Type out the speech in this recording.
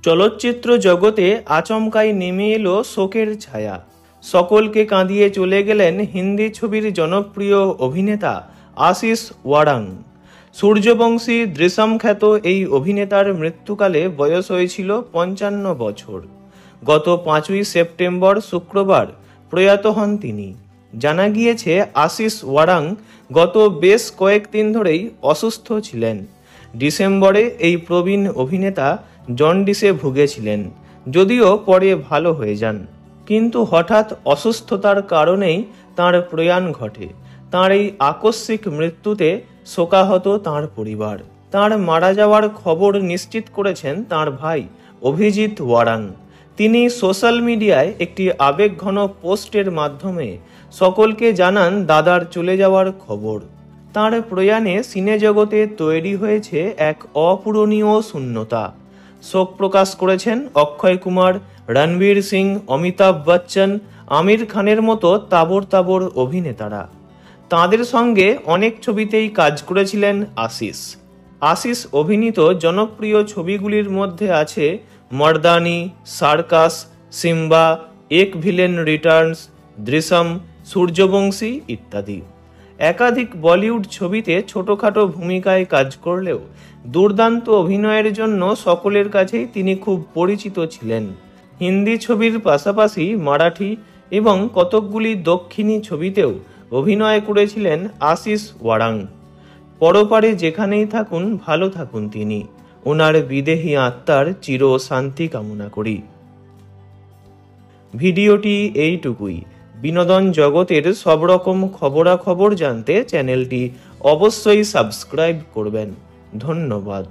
চলচ্চিত্র জগতে আচমকাই নেমে এলো শোকের ছায়া। সকলকে কাঁদিয়ে চলে গেলেন হিন্দি ছবির জনপ্রিয় অভিনেতা আশিস ওয়ারাং। সূর্যবংশী দৃশ্যম খ্যাত এই অভিনেতার মৃত্যুকালে বয়স হয়েছিল 55 বছর। গত 5ই সেপ্টেম্বর শুক্রবার প্রয়াত হন তিনি। জানা গিয়েছে আশিস ওয়ারাং গত বেশ কয়েকদিন ধরেই অসুস্থ ছিলেন। ডিসেম্বরে এই প্রবীণ অভিনেতা জন্ডিসে ভুগেছিলেন, যদিও পরে ভালো হয়ে যান। কিন্তু হঠাৎ অসুস্থতার কারণেই তাঁর প্রয়াণ ঘটে। তাঁর এই আকস্মিক মৃত্যুতে শোকাহত তাঁর পরিবার। তাঁর মারা যাওয়ার খবর নিশ্চিত করেছেন তাঁর ভাই অভিজিৎ ওয়ারাং। তিনি সোশ্যাল মিডিয়ায় একটি আবেগঘন পোস্টের মাধ্যমে সকলকে জানান দাদার চলে যাওয়ার খবর। তাঁর প্রয়াণে সিনেজগতে তৈরি হয়েছে এক অপূরণীয় শূন্যতা। শোক প্রকাশ করেছেন অক্ষয় কুমার, রণবীর সিং, অমিতাভ বচ্চন, আমির খানের মতো তাবড় তাবড় অভিনেতারা। তাঁদের সঙ্গে অনেক ছবিতেই কাজ করেছিলেন আশিস অভিনীত জনপ্রিয় ছবিগুলির মধ্যে আছে মর্দানি, সার্কাস, সিম্বা, এক ভিলেন রিটার্নস, দৃশ্যম, সূর্যবংশী ইত্যাদি। একাধিক বলিউড ছবিতে ছোটখাটো ভূমিকায় কাজ করলেও দুর্দান্ত অভিনয়ের জন্য সকলের কাছেই তিনি খুব পরিচিত ছিলেন। হিন্দি ছবির পাশাপাশি মারাঠি এবং কতকগুলি দক্ষিণী ছবিতেও অভিনয় করেছিলেন আশিস ওয়ারাং। পরপারে যেখানেই থাকুন, ভালো থাকুন তিনি। ওনার বিদেহী আত্মার চির শান্তি কামনা করি। ভিডিওটি এইটুকুই। বিনোদন জগতের সব রকম খবরাখবর জানতে চ্যানেলটি অবশ্যই সাবস্ক্রাইব করবেন। ধন্যবাদ।